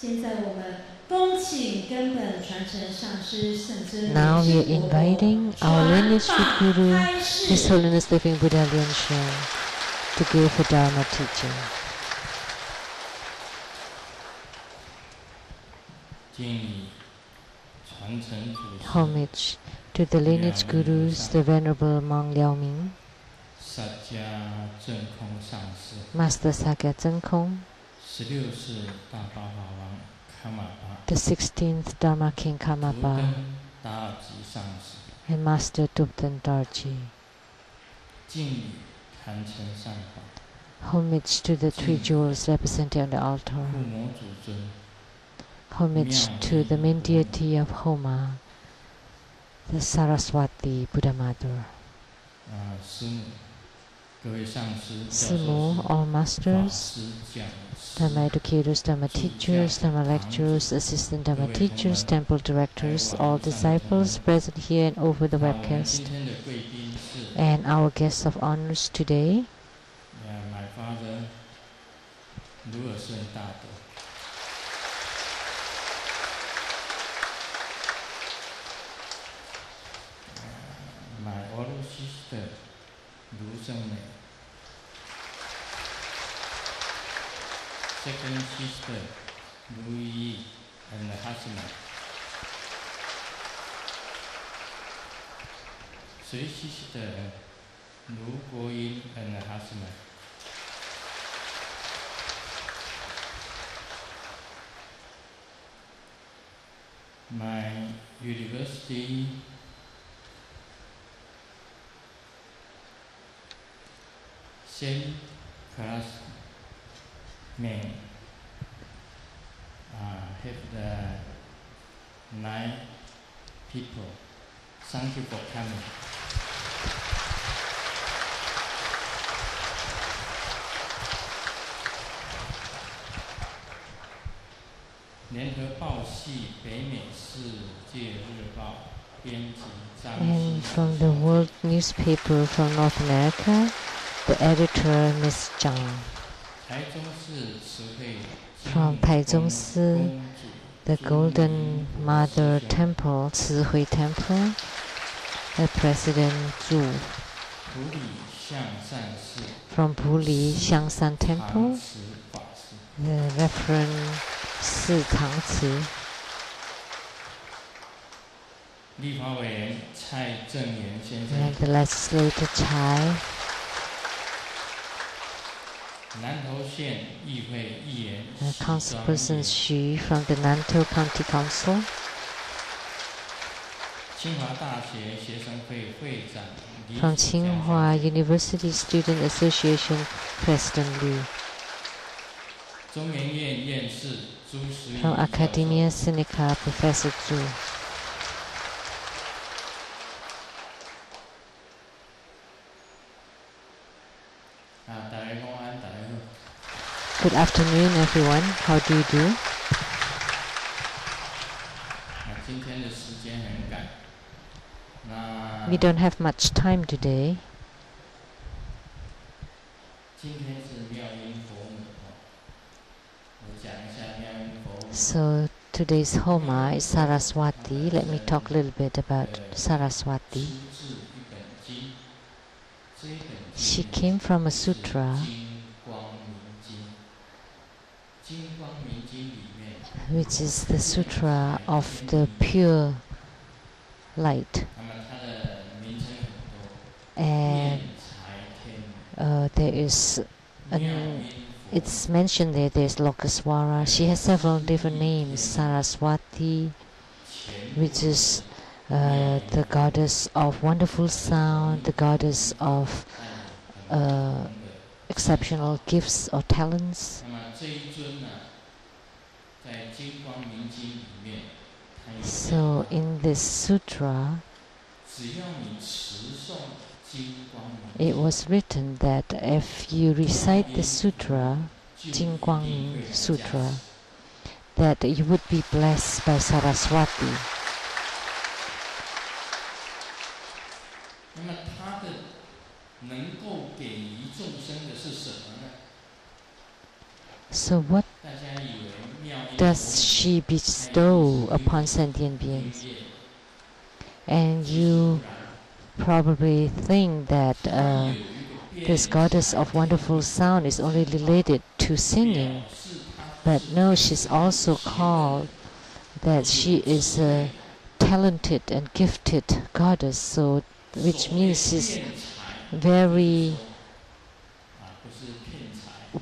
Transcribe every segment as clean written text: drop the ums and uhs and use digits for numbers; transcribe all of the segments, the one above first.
Now we are inviting our lineage Guru, His Holiness Living Buddha Lian to give a Dharma teaching. Homage to the lineage gurus, the Venerable Monk Liaoming, Master Sakya Zhengkong, the 16th Dharma King Karmapa, and Master Tupten Darji. Homage to the three jewels represented on the altar. Homage to the main deity of Homa, the Saraswati Buddha Mother. Simu, all masters, Dharma educators, Dharma teachers, Dharma lecturers, assistant Dharma teachers, temple directors, all disciples present here and over the webcast, and our guests of honors today. My father, my older sister, Lian, second sister, Lian and the husband, third sister, Lian and the husband, my university same classmate have the 9 people. Thank you for coming. And from the world newspaper from North America, the editor, Miss Tsang. From Taizongsi, the Golden Mother Temple, Cihui Temple, the President Zhu. From Puli Xiangshan Temple, the Reverend Si Tangci. And the legislator Chai. Councilperson Xu from the Nantou County Council. From Tsinghua University Student Association, President Liu. From Academia Sinica, Professor Zhu. Good afternoon, everyone. How do you do? We don't have much time today. So today's Homa is Saraswati. Let me talk a little bit about Saraswati. She came from a sutra which is the sutra of the pure light. And there is it's mentioned there's Lokaswara. She has several different names. Saraswati, which is the goddess of wonderful sound, the goddess of exceptional gifts or talents. So in this sutra, it was written that if you recite the sutra, Jing Guangming Sutra, that you would be blessed by Saraswati. So what does she bestow upon sentient beings? And you probably think that this goddess of wonderful sound is only related to singing, but no, she's also called that she is a talented and gifted goddess, so which means she's very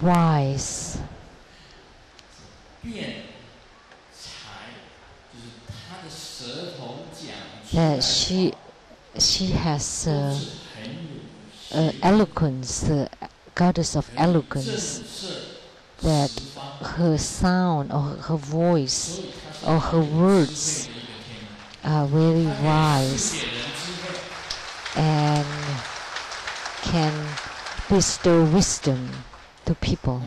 wise. That she has eloquence, the goddess of eloquence, that her sound or her voice or her words are very wise and can bestow wisdom to people.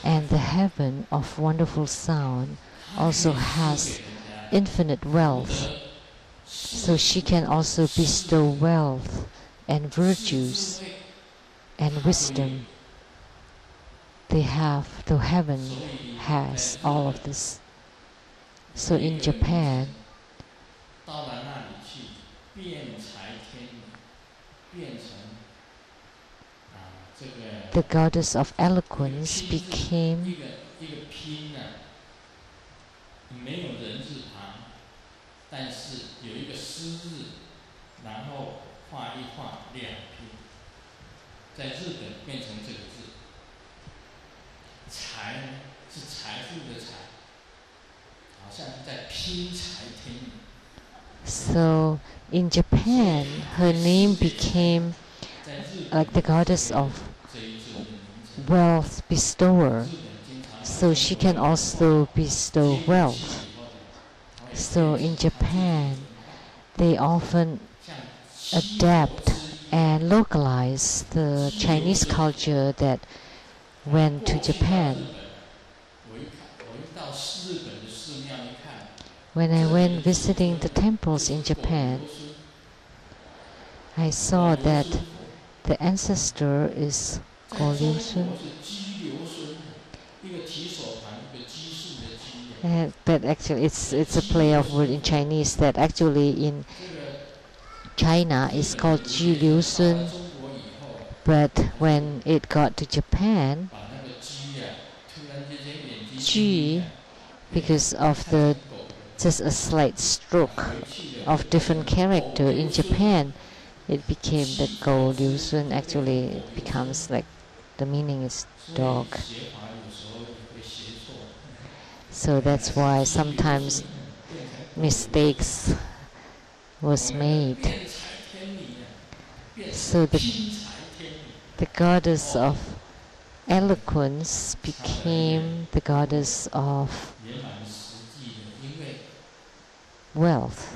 And the heaven of wonderful sound also has infinite wealth, so she can also bestow wealth and virtues and wisdom. The heaven has all of this. So in Japan, the goddess of eloquence became So in Japan, her name became like the goddess of wealth bestower. So she can also bestow wealth. So in Japan, they often adapt and localize the Chinese culture that went to Japan. When I went visiting the temples in Japan, I saw that the ancestor is Lian. But actually it's a play of word in Chinese that actually in China is called Lian. But when it got to Japan, Ji, because of the just a slight stroke of different character in Japan, it became the Lian. Actually it becomes like the meaning is dog. So that's why sometimes mistakes was made. So the goddess of eloquence became the goddess of wealth.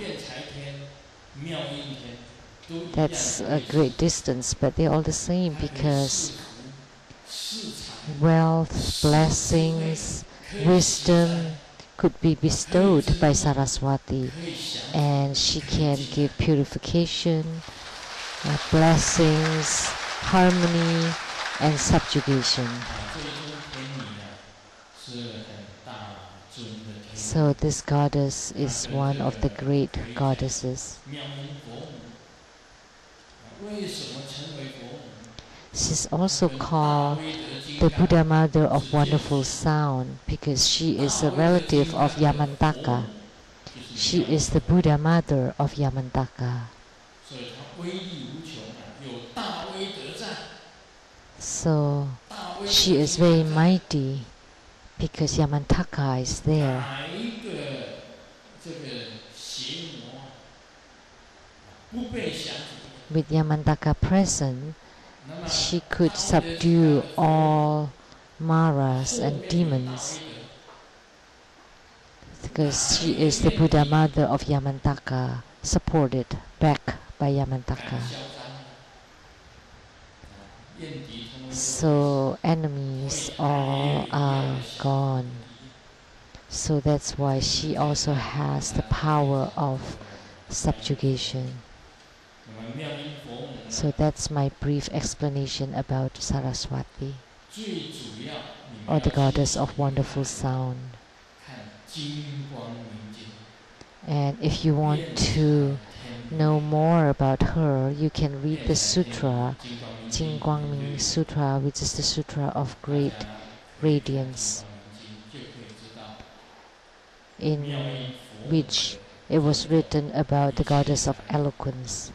That's a great distance, but they're all the same because wealth, blessings, wisdom could be bestowed by Saraswati, and she can give purification, blessings, harmony, and subjugation. So this goddess is one of the great goddesses. She's also called the Buddha Mother of Wonderful Sound because she is a relative of Yamantaka. She is the Buddha Mother of Yamantaka. So she is very mighty because Yamantaka is there. With Yamantaka present, she could subdue all Maras and demons because she is the Buddha Mother of Yamantaka, supported back by Yamantaka. So enemies all are gone. So that's why she also has the power of subjugation. So that's my brief explanation about Saraswati. or the goddess of wonderful sound. And if you want to know more about her, you can read the sutra, Jing Guangming Sutra, which is the sutra of great radiance, in which it was written about the goddess of eloquence.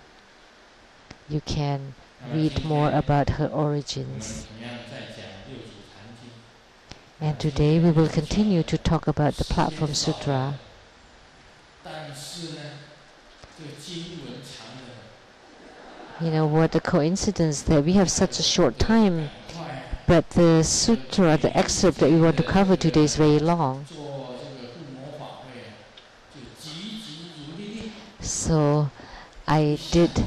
You can read more about her origins. And today we will continue to talk about the Platform Sutra. You know what a coincidence that we have such a short time, but the sutra, the excerpt that we want to cover today is very long. So I did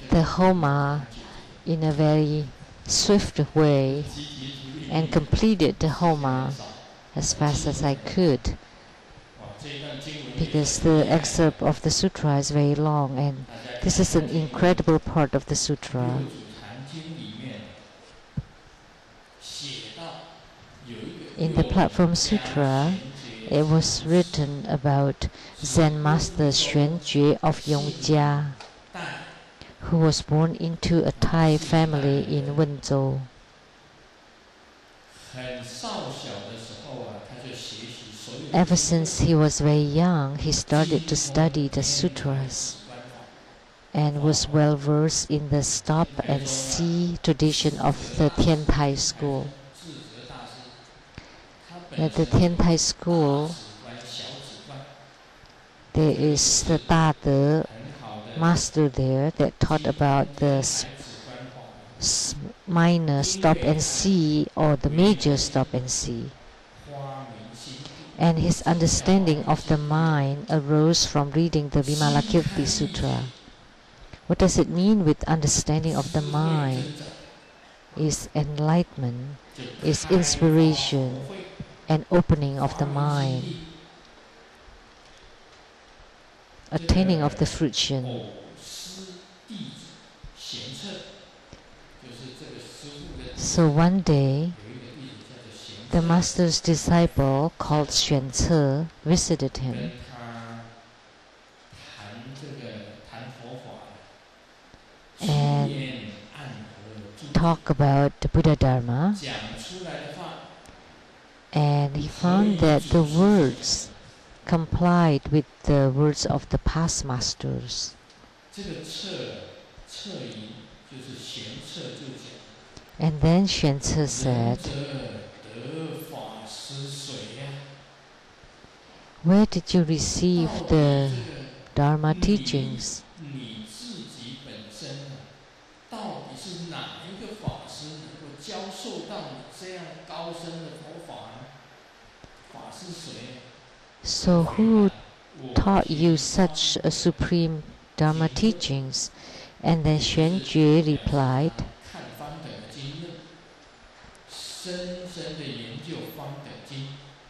the Homa in a very swift way and completed the Homa as fast as I could, because the excerpt of the sutra is very long, and this is an incredible part of the sutra. In the Platform Sutra, it was written about Zen Master Xuan-jue of Yongjia, who was born into a Thai family in Wenzhou. Ever since he was very young, he started to study the sutras and was well versed in the stop and see tradition of the Tiantai school. At the Tiantai school, there is the Da-de master there that taught about the minor stop and see or the major stop and see. And his understanding of the mind arose from reading the Vimalakirti Sutra. What does it mean with understanding of the mind? Is enlightenment, is inspiration, and opening of the mind, attaining of the fruition. So one day, the master's disciple called Xuan-ce visited him and talked about the Buddha Dharma, and he found that the words complied with the words of the past masters. And then Xuan-ce said, "Where did you receive the Dharma teachings?" So who taught you such a supreme Dharma teachings? And then Xuan-jue replied,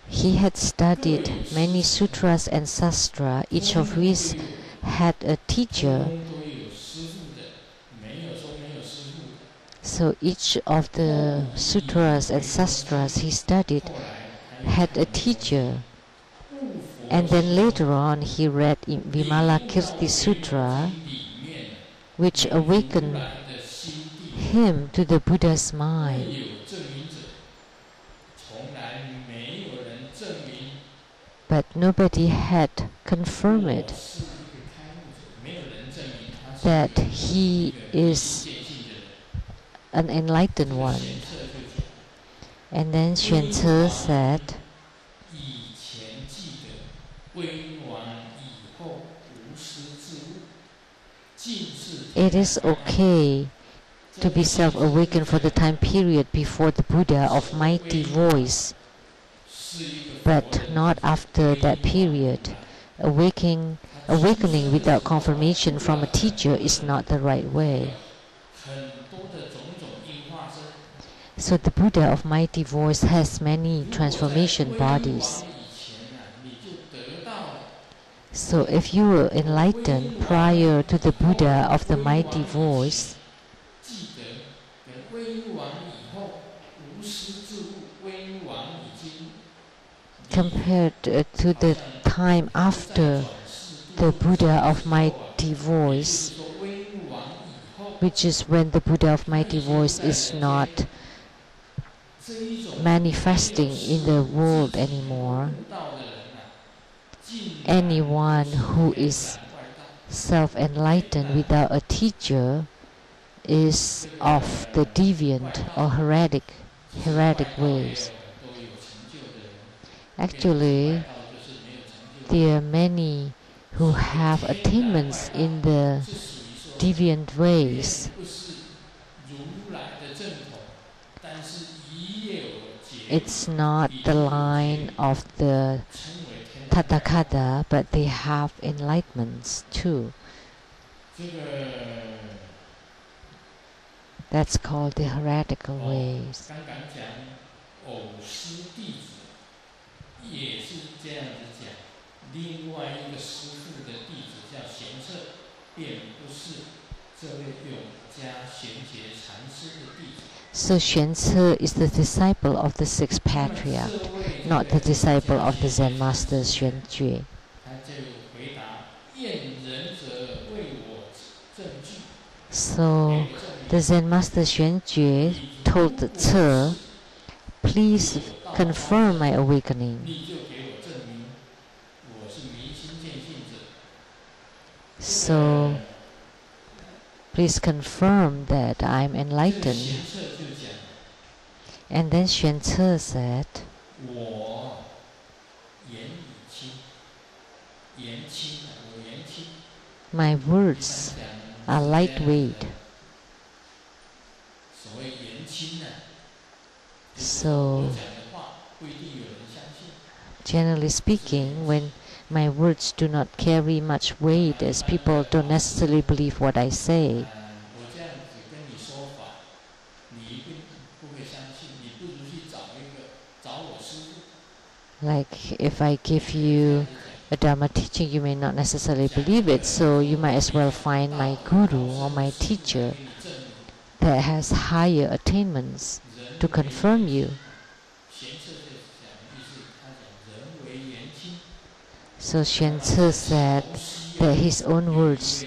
he had studied many sutras and sastra, each of which had a teacher. So each of the sutras and sastras he studied had a teacher. And then later on he read in Vimalakirti Sutra, which awakened him to the Buddha's mind. But nobody had confirmed it, that he is an enlightened one. And then Xuan-ce said, it is okay to be self-awakened for the time period before the Buddha of mighty voice, but not after that period. Awakening without confirmation from a teacher is not the right way. So the Buddha of mighty voice has many transformation bodies. So if you were enlightened prior to the Buddha of the mighty voice, compared to the time after the Buddha of Mighty Voice, which is when the Buddha of Mighty Voice is not manifesting in the world anymore. Anyone who is self-enlightened without a teacher is of the deviant or heretic ways. Actually, there are many who have attainments in the deviant ways. It's not the line of the Tathagata, but they have enlightenments too. That's called the heretical ways. So Xuan-Ce is the disciple of the sixth patriarch, not the disciple of the Zen master Xuan-Jue. So the Zen master Xuan-Jue told the Ce, please confirm my awakening. So please confirm that I am enlightened. And then Xuan-Ce said, my words are lightweight. So, generally speaking, when my words do not carry much weight, as people don't necessarily believe what I say, like if I give you a Dharma teaching, you may not necessarily believe it, so you might as well find my guru or my teacher that has higher attainments to confirm you. So Xuan-Ce said that his own words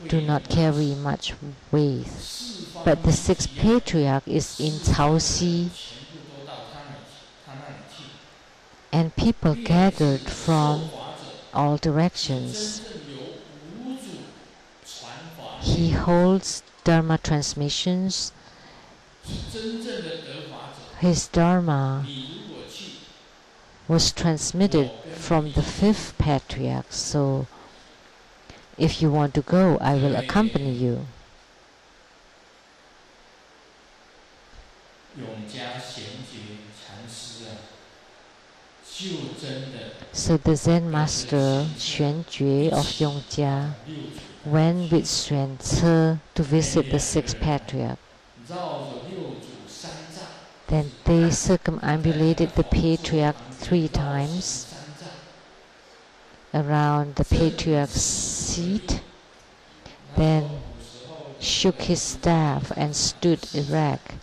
do not carry much weight, but the sixth patriarch is in Caoxi, and people gathered from all directions. He holds Dharma transmissions. His Dharma was transmitted from the fifth patriarch, so if you want to go, I will accompany you. So the Zen master Xuan-Jue of Yongjia went with Xuan-Ce to visit the sixth patriarch. Then they circumambulated the patriarch 3 times around the patriarch's seat, then shook his staff and stood erect.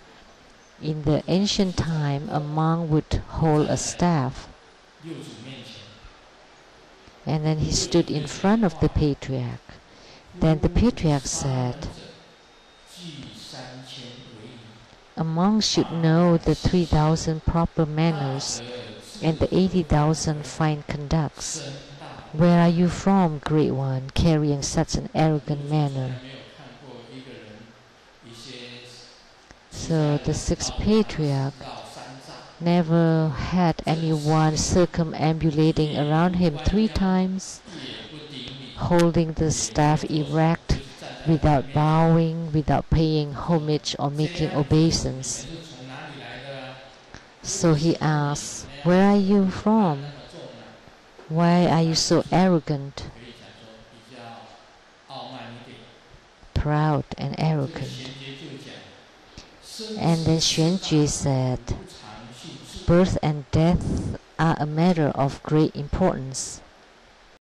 In the ancient time, a monk would hold a staff, and then he stood in front of the patriarch. Then the patriarch said, a monk should know the 3,000 proper manners and the 80,000 fine conducts. Where are you from, great one, carrying such an arrogant manner? So the sixth patriarch never had anyone circumambulating around him 3 times, holding the staff erect, without bowing, without paying homage or making obeisance. So he asked, where are you from? Why are you so arrogant, proud and arrogant? And then Xuan-Jue said, birth and death are a matter of great importance.